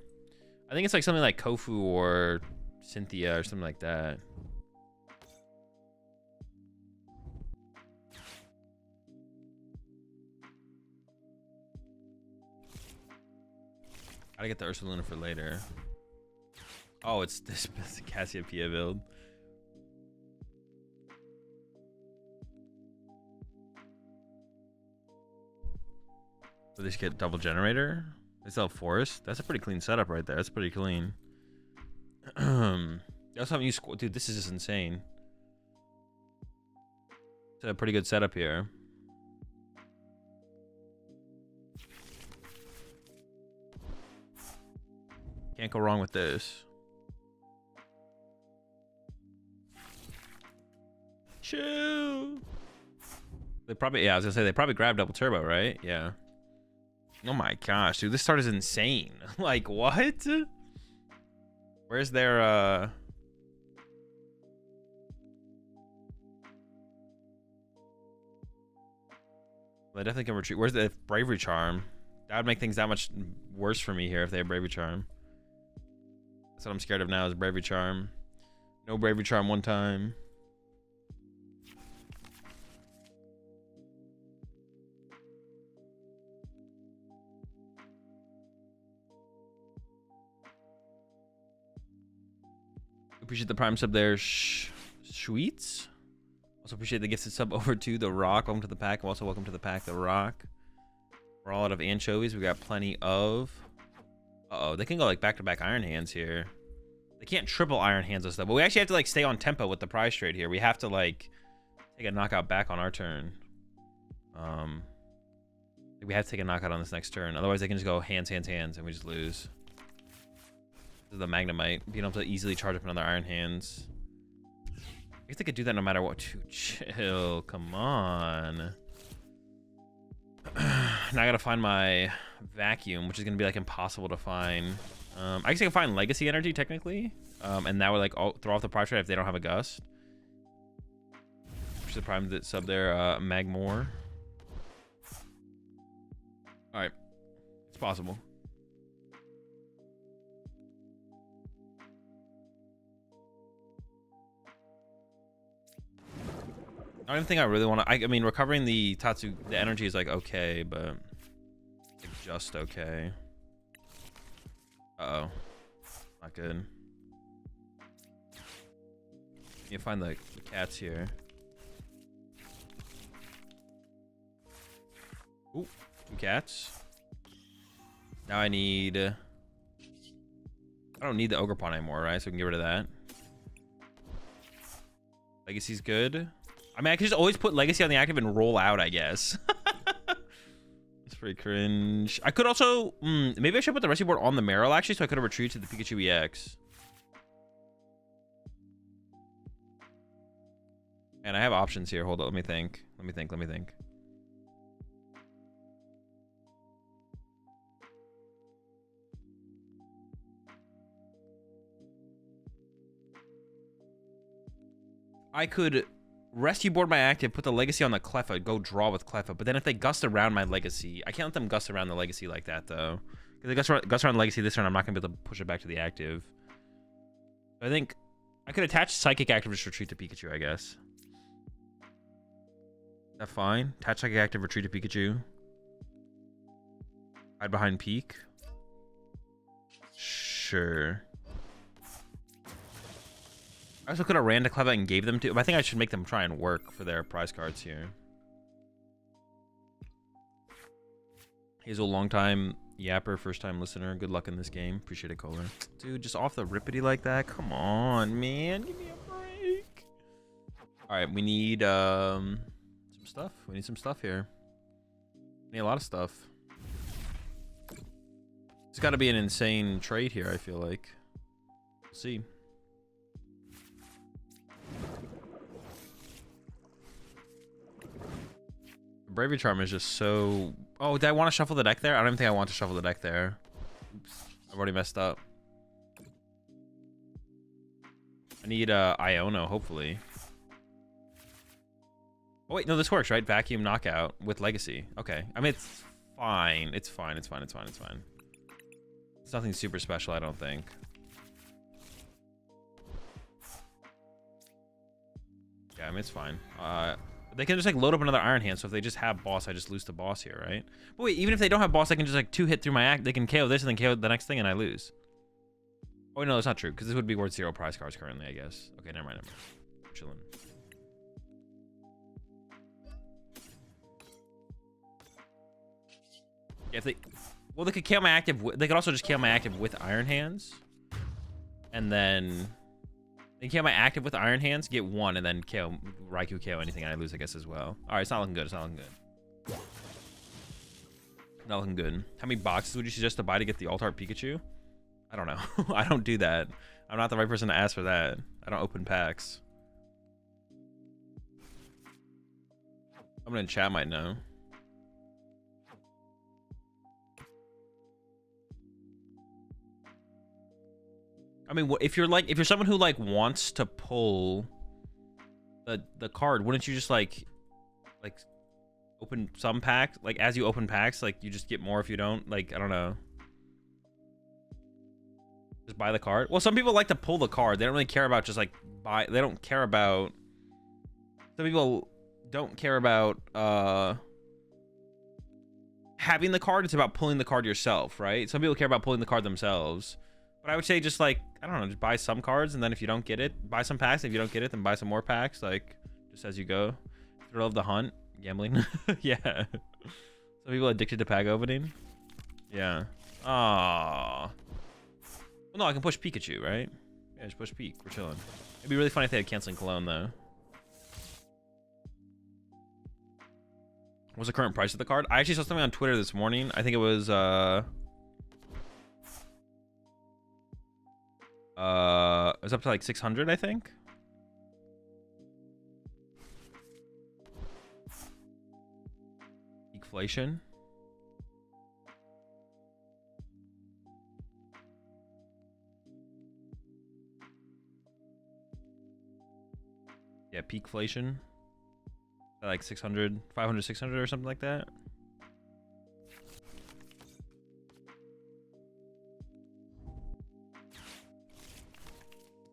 I think it's like something like Kofu or Cynthia or something like that. Gotta get the Ursaluna for later. Oh, it's this Cassiopeia build. So they should get double generator. They sell forest. That's a pretty clean setup right there. That's pretty clean. They also haven't used dude. This is just insane. It's a pretty good setup here. Can't go wrong with this. Shoo. They probably, yeah, I was gonna say they probably grabbed double turbo, right? Yeah. Oh my gosh, dude, this start is insane. Like, what? Where's their they definitely can retreat. Where's the bravery charm? That would make things that much worse for me here if they have bravery charm. That's what I'm scared of now is bravery charm. No bravery charm one time. Appreciate the prime sub there, Sweets. Also appreciate the gifted sub over to The Rock. Welcome to the pack. Also welcome to the pack, The Rock. We're all out of anchovies. We got plenty of. Uh-oh, they can go like back-to-back Iron Hands here. They can't triple Iron Hands us though, but we actually have to like stay on tempo with the prize trade here. We have to like take a knockout back on our turn. We have to take a knockout on this next turn. Otherwise, they can just go hands, hands, hands, and we just lose. This is the Magnemite, being able to easily charge up another Iron Hands. I guess they could do that no matter what. Dude, chill. Come on. Now I gotta find my vacuum, which is gonna be like impossible to find. I guess I can find Legacy Energy technically, and that would like throw off the price trade if they don't have a Gust. Which is the prime that sub there, Magmore. All right, it's possible. I don't even think I really want to. I mean, recovering the Tatsu, the energy is like okay, but like just okay. Uh-oh, not good. You find the cats here. Ooh, 2 cats. Now I need. I don't need the Ogerpon anymore, right? So we can get rid of that. Legacy's good. I mean, I could just always put Legacy on the active and roll out, I guess. It's pretty cringe. I could also... maybe I should put the rescue board on the Marill, actually, so I could have retreated to the Pikachu EX. And I have options here. Hold on, let me think. Let me think. I could... rescue board my active, put the Legacy on the Cleffa, go draw with Cleffa. But then if they gust around my Legacy, I can't let them gust around the Legacy like that, though. If they gust around the Legacy this turn, I'm not going to be able to push it back to the active. So I think I could attach Psychic Active, just retreat to Pikachu, I guess. Is that fine? Attach Psychic Active, retreat to Pikachu. Hide behind Peak. Sure. I also could have ran to Cleffa and gave them to, but I think I should make them try and work for their prize cards here. Hazel, long time yapper, first time listener. Good luck in this game. Appreciate it, Kohler. Dude, just off the rippity like that? Come on, man. Give me a break. All right, we need some stuff. We need some stuff here. We need a lot of stuff. It's got to be an insane trade here, I feel like. We'll see. Bravery Charm is just so... Oh, did I want to shuffle the deck there? I don't even think I want to shuffle the deck there. Oops. I've already messed up. I need Iono, hopefully. Oh, wait. No, this works, right? Vacuum Knockout with Legacy. Okay. I mean, it's fine. It's fine. It's fine. It's fine. It's fine. It's nothing super special, I don't think. Yeah, I mean, it's fine. They can just like load up another Iron Hand, so if they just have boss, I just lose to boss here, right? But wait, even if they don't have boss, I can just like 2-hit through my act. They can KO this and then KO the next thing, and I lose. Oh no, that's not true, because this would be worth 0 prize cards currently, I guess. Okay, never mind, never mind. I'm chilling. Yeah, if they, well, they could KO my active. They could also just KO my active with Iron Hands, and then they KO my active with Iron Hands, get 1, and then KO Raikou, KO anything, and I lose, I guess, as well. All right, it's not looking good. It's not looking good. Not looking good. How many boxes would you suggest to buy to get the Alt Art Pikachu? I don't know. I don't do that. I'm not the right person to ask for that. I don't open packs. Someone in chat might know. I mean, if you're someone who like wants to pull the card, wouldn't you just like open some packs? Like as you open packs, like you just get more if you don't. Like I don't know. Just buy the card. Well, some people like to pull the card. They don't really care about just like buy. They don't care about. Some people don't care about having the card. It's about pulling the card yourself, right? Some people care about pulling the card themselves. But I would say just like, I don't know, just buy some cards, and then if you don't get it, buy some packs. If you don't get it, then buy some more packs, like just as you go. Thrill of the hunt, gambling. Yeah. Some people addicted to pack opening. Yeah. Aww. Well, no, I can push Pikachu, right? Yeah, just push Peek. We're chilling. It'd be really funny if they had Canceling Cologne, though. What's the current price of the card? I actually saw something on Twitter this morning. I think it was, it was up to like 600, I think. Inflation. Yeah, peakflation. Like 600, 500, 600 or something like that.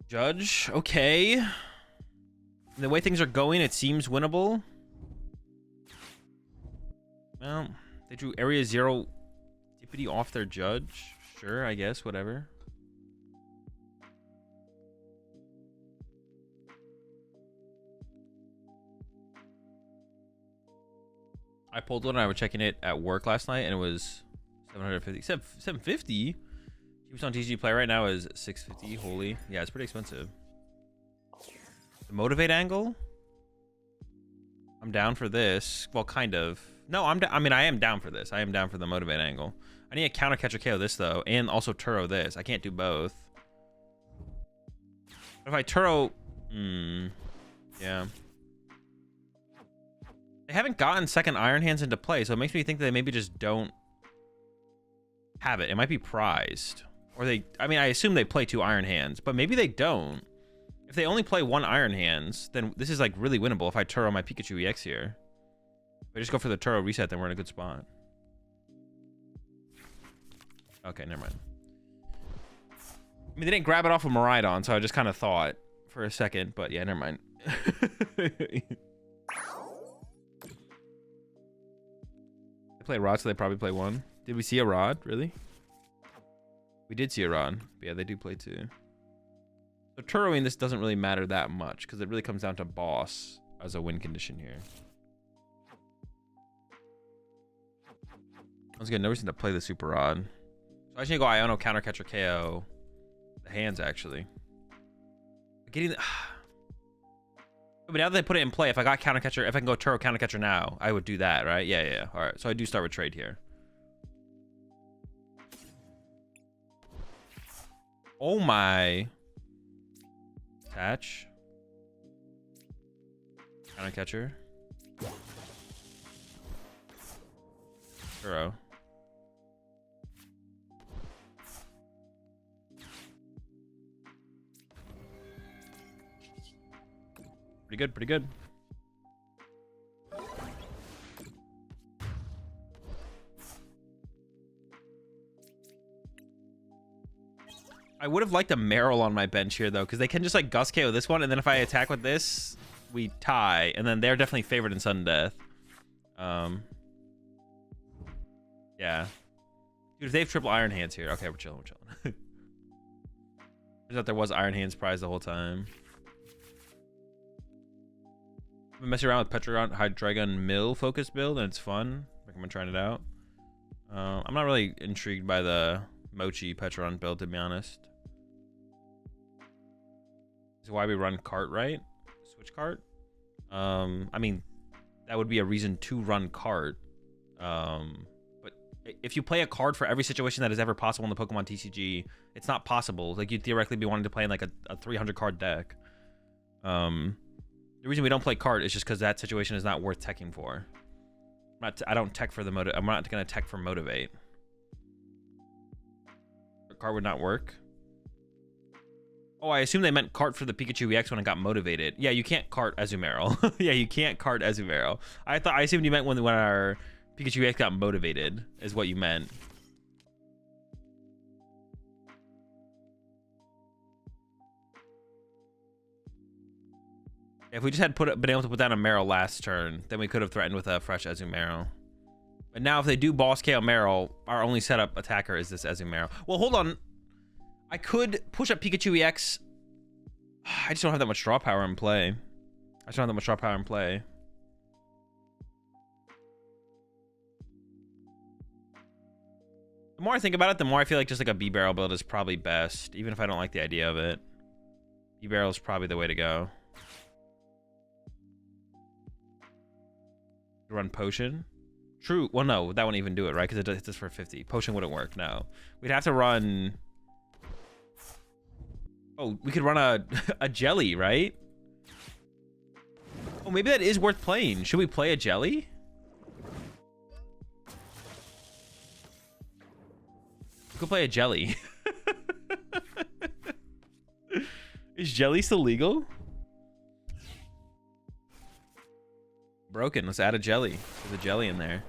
Judge, okay. The way things are going, it seems winnable. Well, they drew Area 0 Dippity off their Judge. Sure, I guess, whatever. I pulled one and I was checking it at work last night and it was 750. 750? Cheapest on TCG Play right now is 650. Holy. Yeah, it's pretty expensive. The Motivate angle? I'm down for this. Well, kind of. No, I mean, I am down for this. I am down for the Motivate angle. I need a counter catcher KO this, though, and also Turo this. I can't do both. But if I Turo... yeah. They haven't gotten second Iron Hands into play, so it makes me think that they maybe just don't have it. It might be prized. Or they... I mean, I assume they play 2 Iron Hands, but maybe they don't. If they only play 1 Iron Hands, then this is, like, really winnable if I Turo my Pikachu EX here. If I just go for the Turo reset, then we're in a good spot. Okay, never mind. I mean, they didn't grab it off of Miraidon, so I just kind of thought for a second, but yeah, never mind. They play Rod, so they probably play 1. Did we see a Rod? Really? We did see a Rod. But yeah, they do play 2. So Turoing this doesn't really matter that much because it really comes down to boss as a win condition here. Once again, no reason to play the Super Rod. So I just need to go Iono, counter catcher, KO the hands actually. Getting the... But now that they put it in play, if I got counter catcher, if I can go Turo counter catcher now, I would do that, right? Yeah, yeah. All right, so I do start with trade here. Oh my. Attach. Counter catcher. Turo. Pretty good, pretty good. I would have liked a Marill on my bench here, though, because they can just, like, Gust KO this one, and then if I attack with this, we tie, and then they're definitely favored in sudden death. Yeah. Dude, if they have triple Iron Hands here. Okay, we're chilling, Turns out there was Iron Hands prize the whole time. I've been messing around with Petrion Hydreigon Mill focus build, and it's fun. I recommend trying it out. I'm not really intrigued by the Mochi Petron build, to be honest. This is why we run cart, right? Switch cart. I mean, that would be a reason to run cart. But if you play a card for every situation that is ever possible in the Pokemon TCG, it's not possible. Like, you'd theoretically be wanting to play in like a 300 card deck. The reason we don't play cart is just because that situation is not worth teching for. I don't tech for the motive. I'm not gonna tech for motivate. The cart would not work. Oh, I assume they meant cart for the Pikachu EX when it got motivated. Yeah, you can't cart Azumarill. Yeah, you can't cart Azumarill. I assumed you meant when our Pikachu EX got motivated is what you meant. If we just had been able to put down a Marill last turn, then we could have threatened with a fresh Azumarill. But now if they do boss KO Marill, our only setup attacker is this Azumarill. Well, hold on. I could push up Pikachu EX. I just don't have that much draw power in play. The more I think about it, the more I feel like just like a B-Barrel build is probably best, even if I don't like the idea of it. B-Barrel is probably the way to go. Run Potion. True. Well, no, that wouldn't even do it, right? Because it hits us for 50. Potion wouldn't work. No. We'd have to run... Oh, we could run a Jelly, right? Oh, maybe that is worth playing. Should we play a Jelly? We could play a Jelly. Is Jelly still legal? Broken. Let's add a Jelly. There's a Jelly in there.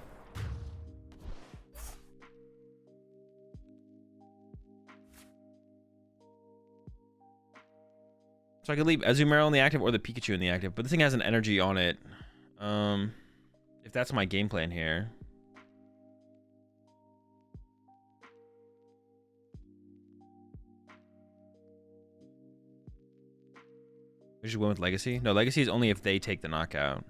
So I could leave Azumarill in the active or the Pikachu in the active, but this thing has an energy on it. If that's my game plan here. We should win with Legacy? No, Legacy is only if they take the knockout.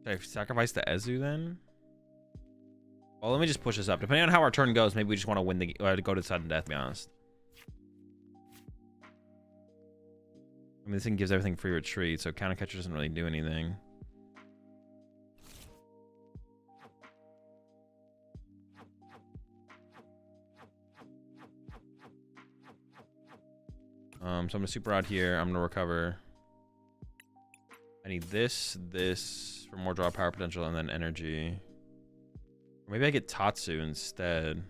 Should I sacrifice the Ezu then? Well, let me just push this up. Depending on how our turn goes, maybe we just want to win go to sudden death, to be honest. I mean, this thing gives everything free retreat, so counter catcher doesn't really do anything. So I'm gonna super out here. I'm gonna recover. I need this for more draw power potential, and then energy. Or maybe I get Tatsu instead.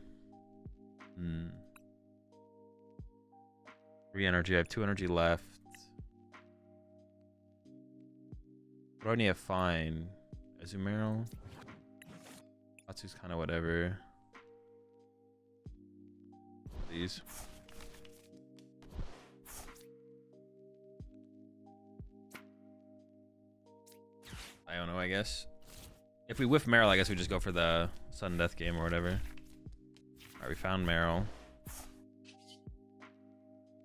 3 energy. I have 2 energy left. What do I need to find? Azumarill? Tatsu's kind of whatever. Please. I don't know, I guess. If we whiff Marill, I guess we just go for the sudden death game or whatever. Alright, we found Marill.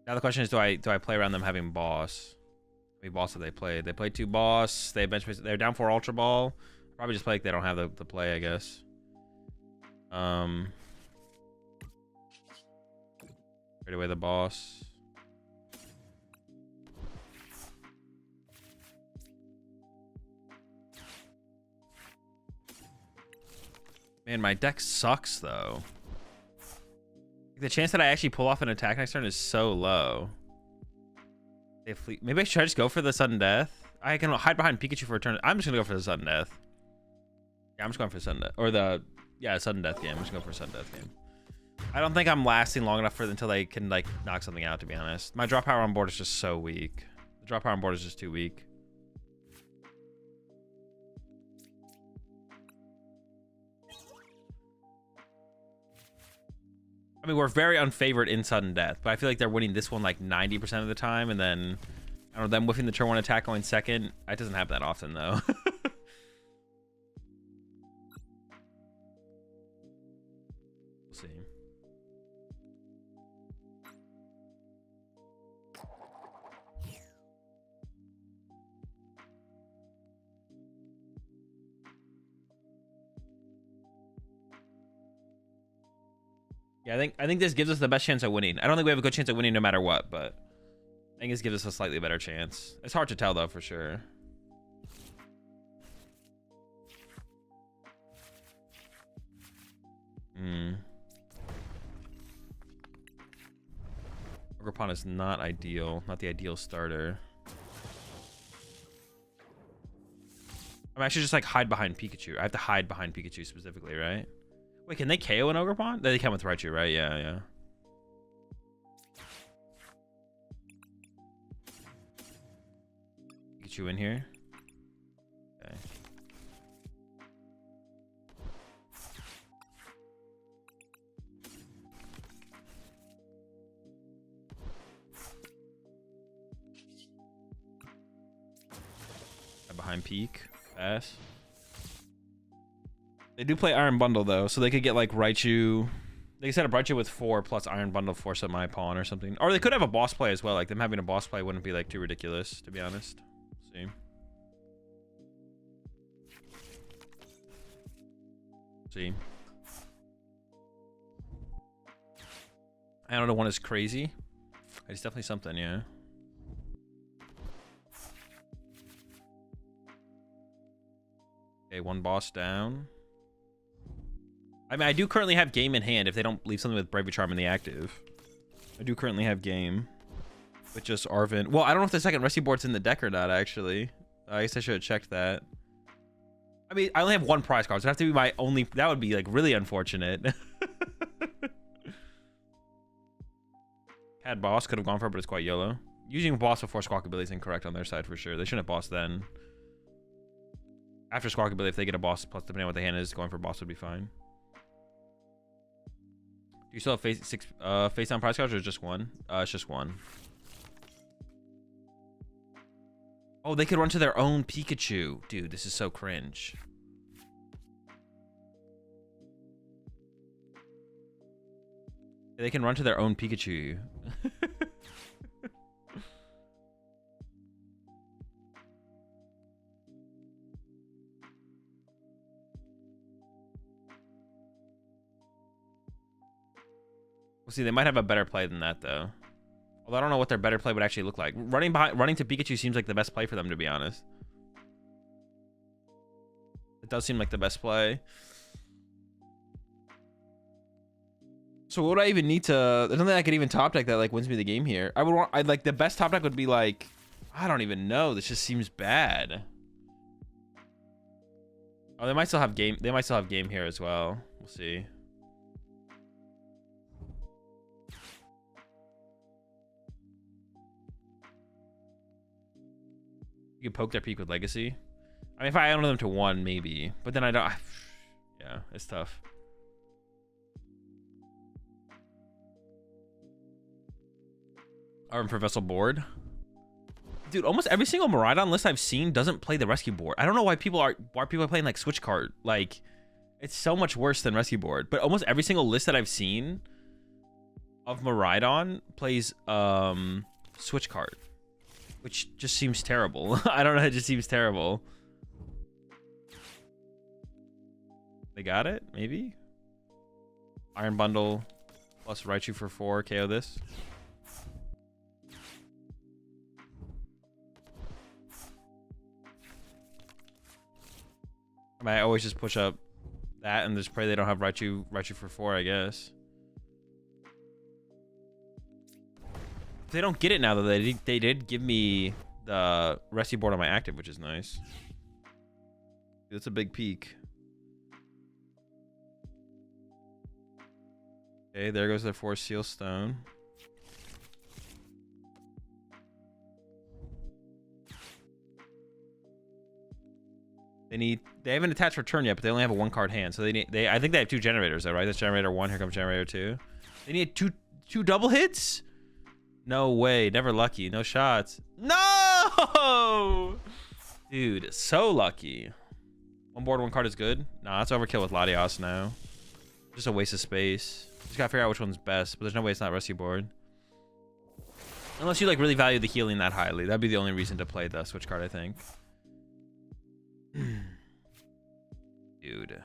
Now the question is, do I play around them having boss? How many boss did they play? They played 2 boss. They bench. They're down 4 Ultra Ball. Probably just play like they don't have the play, I guess. Trade away the boss. Man, my deck sucks, though. The chance that I actually pull off an attack next turn is so low. Maybe I should just go for the sudden death. I can hide behind Pikachu for a turn. I'm just going to go for the sudden death. Yeah, I'm just going for sudden death. Or sudden death game. I'm just going for a sudden death game. I don't think I'm lasting long enough until they can, like, knock something out, to be honest. My draw power on board is just so weak. The draw power on board is just too weak. I mean, we're very unfavored in sudden death, but I feel like they're winning this one like 90% of the time, and then I don't know, them whiffing the turn 1 attack going second. That doesn't happen that often though. We'll see. Yeah, I think this gives us the best chance at winning. I don't think we have a good chance at winning no matter what, but I think this gives us a slightly better chance. It's hard to tell though for sure. Ogerpon is not ideal, not the ideal starter. I'm actually just like hide behind Pikachu. I have to hide behind Pikachu specifically, right? Wait, can they KO an Ogerpon? They can with Raichu, right? Yeah, yeah. Pikachu in here. Okay. Behind Peak. Pass. They do play Iron Bundle though, so they could get like Raichu. They could set up Raichu with 4 plus Iron Bundle, force up my pawn or something. Or they could have a boss play as well. Like them having a boss play wouldn't be like too ridiculous, to be honest. See. See. I don't know, one is crazy. It's definitely something, yeah. Okay, one boss down. I mean, I do currently have game in hand if they don't leave something with Bravery Charm in the active. I do currently have game. With just Arven. Well, I don't know if the second rescue board's in the deck or not, actually. I guess I should have checked that. I mean, I only have one prize card, so it'd have to be my only... That would be, like, really unfortunate. Had boss, could have gone for it, but it's quite YOLO. Using boss before Squawkabilly is incorrect on their side for sure. They shouldn't have bossed then. After Squawkabilly, if they get a boss, plus depending on what the hand is, going for boss would be fine. Do you still have face down prize cards or just one? It's just one. Oh, they could run to their own Pikachu. Dude, this is so cringe. They can run to their own Pikachu. We'll see, they might have a better play than that, though. Although I don't know what their better play would actually look like. Running to Pikachu seems like the best play for them, to be honest. It does seem like the best play. So what would I even need to... There's nothing I could even top deck that like wins me the game here. I'd like the best top deck would be like... I don't even know. This just seems bad. Oh, they might still have game. They might still have game here as well. We'll see. You can poke their peak with Legacy. I mean, if I own them to 1, maybe. But then I don't... Yeah, it's tough. Arm for Vessel board. Dude, almost every single Miraidon list I've seen doesn't play the rescue board. I don't know why people are playing like switch card. Like, it's so much worse than rescue board. But almost every single list that I've seen of Miraidon plays switch card. Which just seems terrible. I don't know, it just seems terrible. They got it? Maybe? Iron Bundle plus Raichu for 4, KO this. I mean, I always just push up that and just pray they don't have Raichu for 4, I guess. They don't get it now, though. They did give me the rescue board on my active, which is nice. That's a big peak. Okay, there goes their 4 Seal Stone. They haven't attached return yet, but they only have a 1-card hand, so I think they have 2 generators though, right? That's generator 1, here comes generator 2. They need two double hits? No way. Never lucky. No shots. No! Dude, so lucky. One board, one card is good. Nah, that's overkill with Latios now. Just a waste of space. Just gotta figure out which one's best, but there's no way it's not rescue board. Unless you like really value the healing that highly. That'd be the only reason to play the switch card, I think. Dude.